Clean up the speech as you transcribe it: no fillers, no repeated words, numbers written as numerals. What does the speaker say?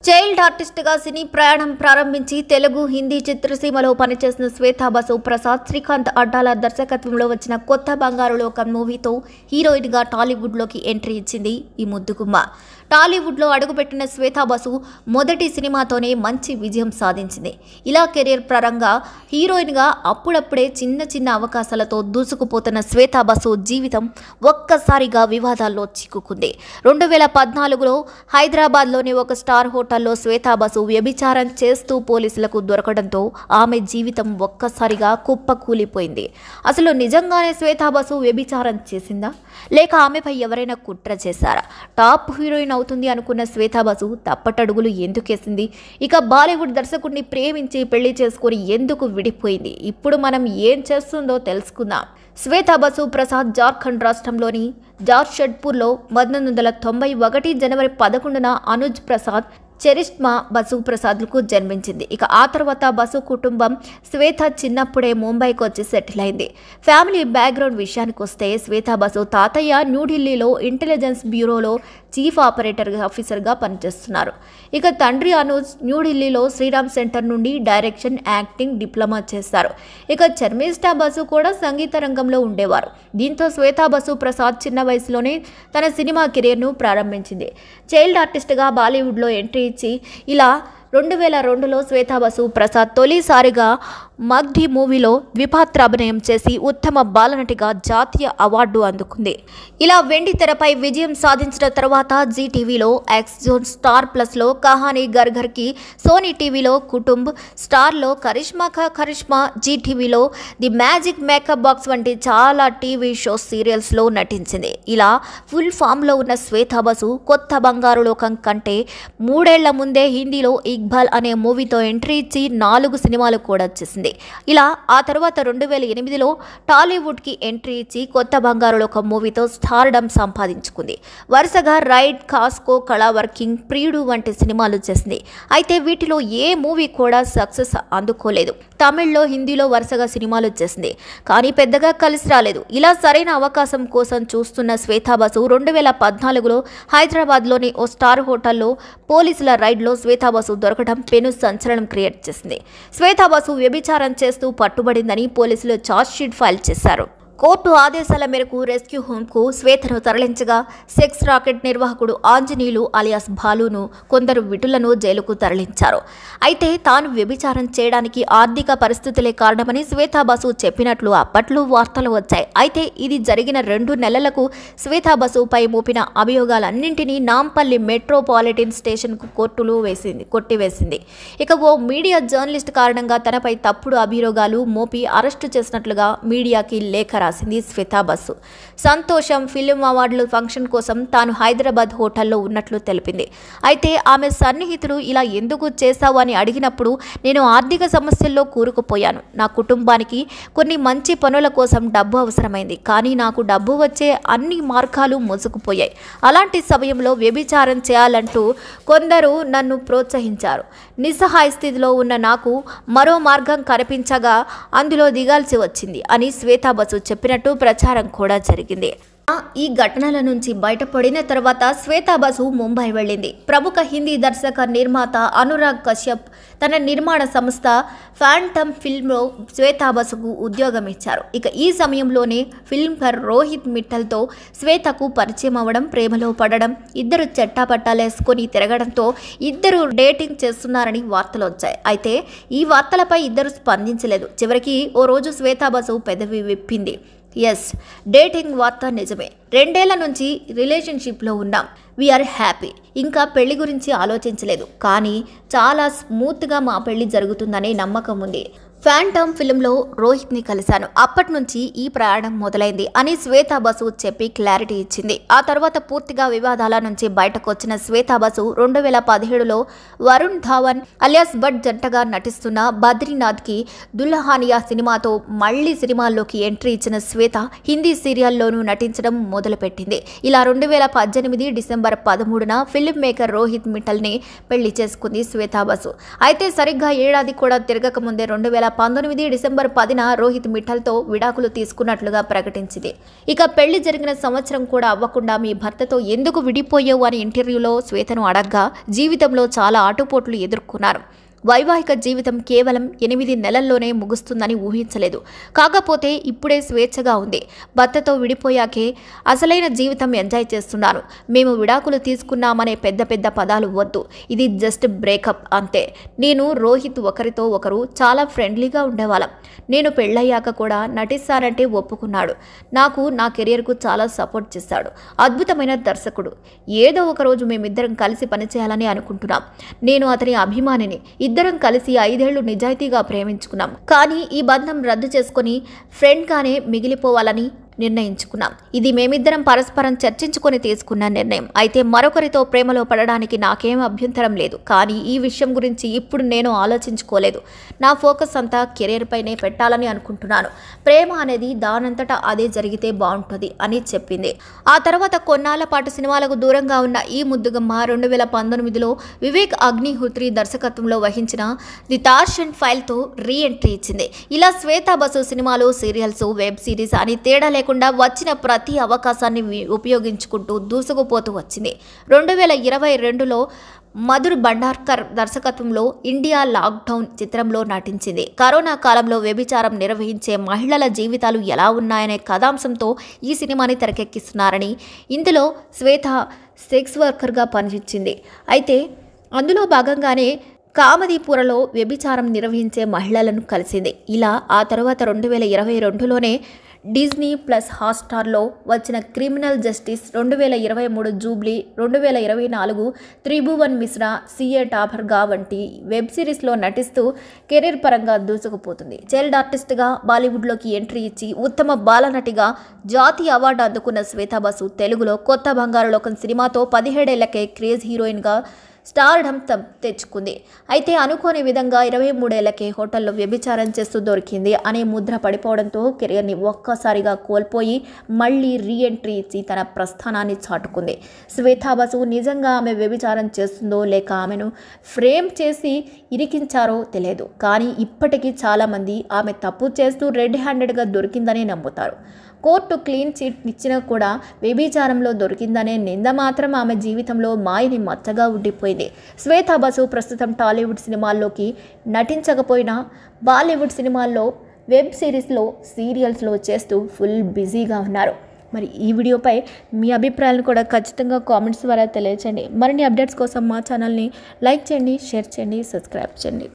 Child ఆర్టిస్ట్గా సినీ ప్రయాణం ప్రారంభించి తెలుగు, హిందీ చిత్రసీమలో పనిచేసిన శ్వేతా బసు ప్రసాద్ శ్రీకాంత్ అడ్డాల దర్శకత్వంలో వచ్చిన కొత్త బంగారు లోకం మూవీతో హీరోయిన్గా టాలీవుడ్లోకి ఎంట్రీ ఇచ్చింది ఈ ముద్దుగుమ్మ. టాలీవుడ్లో అడుగుపెట్టిన శ్వేతా బసు మొదటి సినిమాతోనే మంచి విజయం సాధించింది. ఇలా కెరీర్ పరంగా హీరోయిన్గా అప్పుడప్పుడే చిన్న చిన్న అవకాశాలతో దూసుకుపోతున్న శ్వేతా బసు జీవితం ఒక్కసారిగా వివాదాల్లో చిక్కుకుంది. 2014లో హైదరాబాద్లోని ఒక స్టార్ హోటల్లో శ్వేతా బసు వ్యభిచారం చేస్తూ పోలీసులకు దొరకడంతో ఆమె జీవితం ఒక్కసారిగా కుప్పకూలిపోయింది. అసలు నిజంగానే శ్వేతా బసు వ్యభిచారం చేసిందా, లేక ఆమెపై ఎవరైనా కుట్ర చేశారా? టాప్ హీరోయిన్ అవుతుంది అనుకున్న శ్వేతా బసు తప్పటడుగులు ఎందుకేసింది? ఇక బాలీవుడ్ దర్శకుడిని ప్రేమించి పెళ్లి చేసుకుని ఎందుకు విడిపోయింది? ఇప్పుడు మనం ఏం చేస్తుందో తెలుసుకుందాం. శ్వేతా బసు ప్రసాద్ జార్ఖండ్ రాష్ట్రంలోని జార్షెడ్పూర్లో 1991 జనవరి 11న అనుజ్ ప్రసాద్, చరిష్మా బసు ప్రసాద్లకు జన్మించింది. ఇక ఆ తర్వాత బసు కుటుంబం శ్వేత చిన్నప్పుడే ముంబైకి వచ్చి సెటిల్ అయింది. ఫ్యామిలీ బ్యాక్గ్రౌండ్ విషయానికి వస్తే శ్వేతా బసు తాతయ్య న్యూఢిల్లీలో ఇంటెలిజెన్స్ బ్యూరోలో చీఫ్ ఆఫీసర్గా పనిచేస్తున్నారు. ఇక తండ్రి అనుజ్ న్యూఢిల్లీలో శ్రీరామ్ సెంటర్ నుండి డైరెక్షన్, యాక్టింగ్ డిప్లొమా చేశారు. ఇక చర్మిష్ఠా బసు కూడా సంగీత రంగంలో ఉండేవారు. దీంతో శ్వేతా బసు ప్రసాద్ చిన్న వయసులోనే తన సినిమా కెరీర్ను ప్రారంభించింది. చైల్డ్ ఆర్టిస్ట్గా బాలీవుడ్లో ఎంట్రీ ఇచ్చి ఇలా 2002లో శ్వేతా బసు ప్రసాద్ తొలిసారిగా మగ్ధీ మూవీలో ద్విపాత్ర అభినయం చేసి ఉత్తమ బాలనటిగా జాతీయ అవార్డు అందుకుంది. ఇలా వెండి తెరపై విజయం సాధించిన తర్వాత జీ టీవీలో ఎక్స్ జోన్, స్టార్ ప్లస్లో కహానీ ఘర్ ఘర్కి, సోనీ టీవీలో కుటుంబ్, స్టార్లో కరిష్మా, జీ టీవీలో ది మ్యాజిక్ మేకప్ బాక్స్ వంటి చాలా టీవీ షోస్, సీరియల్స్లో నటించింది. ఇలా ఫుల్ ఫామ్లో ఉన్న శ్వేతా బసు కొత్త బంగారు లోకం కంటే 3 ఏళ్ల ముందే హిందీలో ఇక్బాల్ అనే మూవీతో ఎంట్రీ ఇచ్చి 4 సినిమాలు కూడా చేసింది. ఇలా ఆ తర్వాత 2008లో టాలీవుడ్కి ఎంట్రీ ఇచ్చి కొత్త బంగారు లోకం మూవీతో స్టార్డమ్ సంపాదించుకుంది. వరుసగా రైడ్, కాస్కో, కళా వర్కింగ్, ప్రియుడు వంటి సినిమాలు చేసింది. అయితే వీటిలో ఏ మూవీ కూడా సక్సెస్ అందుకోలేదు. తమిళ్లో, హిందీలో వరుసగా సినిమాలు చేసింది, కానీ పెద్దగా కలిసి రాలేదు. ఇలా సరైన అవకాశం కోసం చూస్తున్న శ్వేతా బసు 2014లో హైదరాబాద్లోని ఓ స్టార్ హోటల్లో పోలీసుల రైడ్లో శ్వేతా బసు దొరకడం పెను సంచలనం క్రియేట్ చేసింది. శ్వేతా బసు వ్యభిచారం చేస్తూ పట్టుబడిందని పోలీసులు ఛార్జ్షీట్ ఫైల్ చేశారు. కోర్టు ఆదేశాల మేరకు రెస్క్యూ హోమ్కు శ్వేతను తరలించగా సెక్స్ రాకెట్ నిర్వాహకుడు ఆంజనేయులు అలియాస్ బాలును, కొందరు విటులను జైలుకు తరలించారు. అయితే తాను వ్యభిచారం చేయడానికి ఆర్థిక పరిస్థితులే కారణమని శ్వేతా బసు చెప్పినట్లు అప్పట్లో వార్తలు వచ్చాయి. అయితే ఇది జరిగిన 2 నెలలకు శ్వేతా బసుపై మోపిన అభియోగాలన్నింటినీ నాంపల్లి మెట్రోపాలిటన్ స్టేషన్కు కోర్టులు కొట్టివేసింది. ఇక ఓ మీడియా జర్నలిస్ట్ కారణంగా తనపై తప్పుడు అభియోగాలు మోపి అరెస్టు చేసినట్లుగా మీడియాకి లేఖ రాసింది శ్వేతా బసు. సంతోషం ఫిల్మ్ అవార్డుల ఫంక్షన్ కోసం తాను హైదరాబాద్ హోటల్లో ఉన్నట్లు తెలిపింది. అయితే ఆమె సన్నిహితులు ఇలా ఎందుకు చేశావు అని అడిగినప్పుడు, నేను ఆర్థిక సమస్యల్లో కూరుకుపోయాను. నా కుటుంబానికి కొన్ని మంచి పనుల కోసం డబ్బు అవసరమైంది, కానీ నాకు డబ్బు వచ్చే అన్ని మార్గాలు మూసుకుపోయాయి. అలాంటి సమయంలో వ్యభిచారం చేయాలంటూ కొందరు నన్ను ప్రోత్సహించారు. నిస్సహాయ స్థితిలో ఉన్న నాకు మరో మార్గం కనిపించగా అందులో దిగాల్సి వచ్చింది అని శ్వేతా బసు చెప్పినట్టు ప్రచారం కూడా జరిగింది. ఈ ఘటనల నుంచి బయటపడిన తర్వాత శ్వేతా బసు ముంబై వెళ్ళింది. ప్రముఖ హిందీ దర్శక, నిర్మాత అనురాగ్ కశ్యప్ తన నిర్మాణ సంస్థ ఫ్యాంటమ్ ఫిల్మ్లో శ్వేతా బసుకు ఉద్యోగం ఇచ్చారు. ఇక ఈ సమయంలోనే ఫిల్మ్ఫేర్ రోహిత్ మిట్టల్తో శ్వేతకు పరిచయం అవ్వడం, ప్రేమలో పడడం, ఇద్దరు చెట్టాపట్టాలేసుకొని తిరగడంతో ఇద్దరు డేటింగ్ చేస్తున్నారని వార్తలు వచ్చాయి. అయితే ఈ వార్తలపై ఇద్దరు స్పందించలేదు. చివరికి ఓ రోజు శ్వేతా బసు పెదవి విప్పింది. ఎస్, డేటింగ్ వార్త నిజమే. 2 ఏళ్ల నుంచి రిలేషన్షిప్లో ఉన్నాం. We are happy. ఇంకా పెళ్లి గురించి ఆలోచించలేదు, కానీ చాలా స్మూత్గా మా పెళ్లి జరుగుతుందనే నమ్మకం ఉంది. ఫ్యాంటమ్ ఫిల్మ్లో రోహిత్ని కలిశాను. అప్పటి నుంచి ఈ ప్రయాణం మొదలైంది అని శ్వేతా బసు చెప్పి క్లారిటీ ఇచ్చింది. ఆ తర్వాత పూర్తిగా వివాదాల నుంచి బయటకు వచ్చిన శ్వేతా బసు 2017లో వరుణ్ ధావన్ అలియాస్ భట్ జంటగా నటిస్తున్న బద్రీనాథ్కి దుల్హనియా సినిమాతో మళ్లీ సినిమాల్లోకి ఎంట్రీ ఇచ్చిన శ్వేత హిందీ సీరియల్లోనూ నటించడం మొదలుపెట్టింది. ఇలా 2018 డిసెంబర్ 13న ఫిల్మ్ మేకర్ రోహిత్ మిట్టల్ని పెళ్లి చేసుకుంది శ్వేతా బసు. అయితే సరిగ్గా ఏడాది కూడా తిరగకముందే 2019 డిసెంబర్ 10న రోహిత్ మిఠల్తో విడాకులు తీసుకున్నట్లుగా ప్రకటించింది. ఇక పెళ్లి జరిగిన సంవత్సరం కూడా అవ్వకుండా మీ భర్తతో ఎందుకు విడిపోయావు అని ఇంటర్వ్యూలో శ్వేతను అడగ్గా జీవితంలో చాలా ఆటుపోట్లు ఎదుర్కొన్నారు. వైవాహిక జీవితం కేవలం 8 నెలల్లోనే ముగుస్తుందని ఊహించలేదు. కాకపోతే ఇప్పుడే స్వేచ్ఛగా ఉంది. భర్తతో విడిపోయాకే అసలైన జీవితం ఎంజాయ్ చేస్తున్నాను. మేము విడాకులు తీసుకున్నామనే పెద్ద పెద్ద పదాలు వద్దు. ఇది జస్ట్ బ్రేకప్ అంతే. నేను రోహిత్ ఒకరితో ఒకరు చాలా ఫ్రెండ్లీగా ఉండేవాళ్ళం. నేను పెళ్ళయ్యాక కూడా నటిస్తానంటే ఒప్పుకున్నాడు. నాకు నా కెరియర్కు చాలా సపోర్ట్ చేశాడు. అద్భుతమైన దర్శకుడు. ఏదో ఒక రోజు మేమిద్దరం కలిసి పనిచేయాలని అనుకుంటున్నాం. నేను అతని అభిమానిని. ఇద్దరం కలిసి 5 ఏళ్లు నిజాయితీగా ప్రేమించుకున్నాం. కానీ ఈ బంధం రద్దు చేసుకుని ఫ్రెండ్గానే మిగిలిపోవాలని నిర్ణయించుకున్నాం. ఇది మేమిద్దరం పరస్పరం చర్చించుకొని తీసుకున్న నిర్ణయం. అయితే మరొకరితో ప్రేమలో పడడానికి నాకేం అభ్యంతరం లేదు. కానీ ఈ విషయం గురించి ఇప్పుడు నేను ఆలోచించుకోలేదు. నా ఫోకస్ అంతా కెరీర్ పైనే పెట్టాలని అనుకుంటున్నాను. ప్రేమ అనేది దానంతటా అదే జరిగితే బాగుంటుంది అని చెప్పింది. ఆ తర్వాత కొన్నాళ్ల పాటు సినిమాలకు దూరంగా ఉన్న ఈ ముద్దుగమ్మ 2019లో వివేక్ అగ్నిహోత్రి దర్శకత్వంలో వహించిన ది తార్షన్ ఫైల్తో రీ ఎంట్రీ ఇచ్చింది. ఇలా శ్వేతా బసు సినిమాలు, సీరియల్స్, వెబ్ సిరీస్ అని తేడా లేకుండా వచ్చిన ప్రతి అవకాశాన్ని ఉపయోగించుకుంటూ దూసుకుపోతూ వచ్చింది. 2022లో మధుర్ భండార్కర్ దర్శకత్వంలో ఇండియా లాక్డౌన్ చిత్రంలో నటించింది. కరోనా కాలంలో వ్యభిచారం నిర్వహించే మహిళల జీవితాలు ఎలా ఉన్నాయనే కథాంశంతో ఈ సినిమాని తెరకెక్కిస్తున్నారని, ఇందులో శ్వేత సెక్స్ వర్కర్గా పనిచేసింది. అయితే అందులో భాగంగానే కామదీపురలో వ్యభిచారం నిర్వహించే మహిళలను కలిసింది. ఇలా ఆ తర్వాత 2022లోనే డిజ్నీ ప్లస్ హాట్స్టార్లో వచ్చిన criminal justice, 2023 jubilee, 2024 Tribhuvan Mishra, CA టాపర్గా వంటి వెబ్ సిరీస్లో నటిస్తూ కెరీర్ పరంగా దూసుకుపోతుంది. చైల్డ్ ఆర్టిస్ట్గా బాలీవుడ్లోకి ఎంట్రీ ఇచ్చి ఉత్తమ బాలనటిగా జాతీయ అవార్డు అందుకున్న శ్వేతా బసు తెలుగులో కొత్త బంగారు లోకం సినిమాతో 17 ఏళ్లకే క్రేజ్ హీరోయిన్గా స్టార్డమ్ తెచ్చుకుంది. అయితే అనుకోని విధంగా 23 ఏళ్లకే హోటల్లో వ్యభిచారం చేస్తూ దొరికింది అనే ముద్ర పడిపోవడంతో కెరియర్ని ఒక్కసారిగా కోల్పోయి మళ్ళీ రీ ఎంట్రీ ఇచ్చి తన ప్రస్థానాన్ని చాటుకుంది. శ్వేతా బసు నిజంగా ఆమె వ్యభిచారం చేస్తుందో లేక ఆమెను ఫ్రేమ్ చేసి ఇరికించారో తెలియదు. కానీ ఇప్పటికీ చాలామంది ఆమె తప్పు చేస్తూ రెడ్ హ్యాండెడ్గా దొరికిందని నమ్ముతారు. కోర్టు క్లీన్ చిట్ ఇచ్చినా కూడా వ్యభిచారంలో దొరికిందనే నింద మాత్రం ఆమె జీవితంలో మాయని మచ్చగా ఉండిపోయింది. శ్వేతా బసు ప్రస్తుతం టాలీవుడ్ సినిమాల్లోకి నటించకపోయినా బాలీవుడ్ సినిమాల్లో, వెబ్ సిరీస్లో, సీరియల్స్లో చేస్తూ ఫుల్ బిజీగా ఉన్నారు. మరి ఈ వీడియోపై మీ అభిప్రాయాలను కూడా ఖచ్చితంగా కామెంట్స్ ద్వారా తెలియచేయండి. మరిన్ని అప్డేట్స్ కోసం మా ఛానల్ని లైక్ చేయండి, షేర్ చేయండి, సబ్స్క్రైబ్ చేయండి.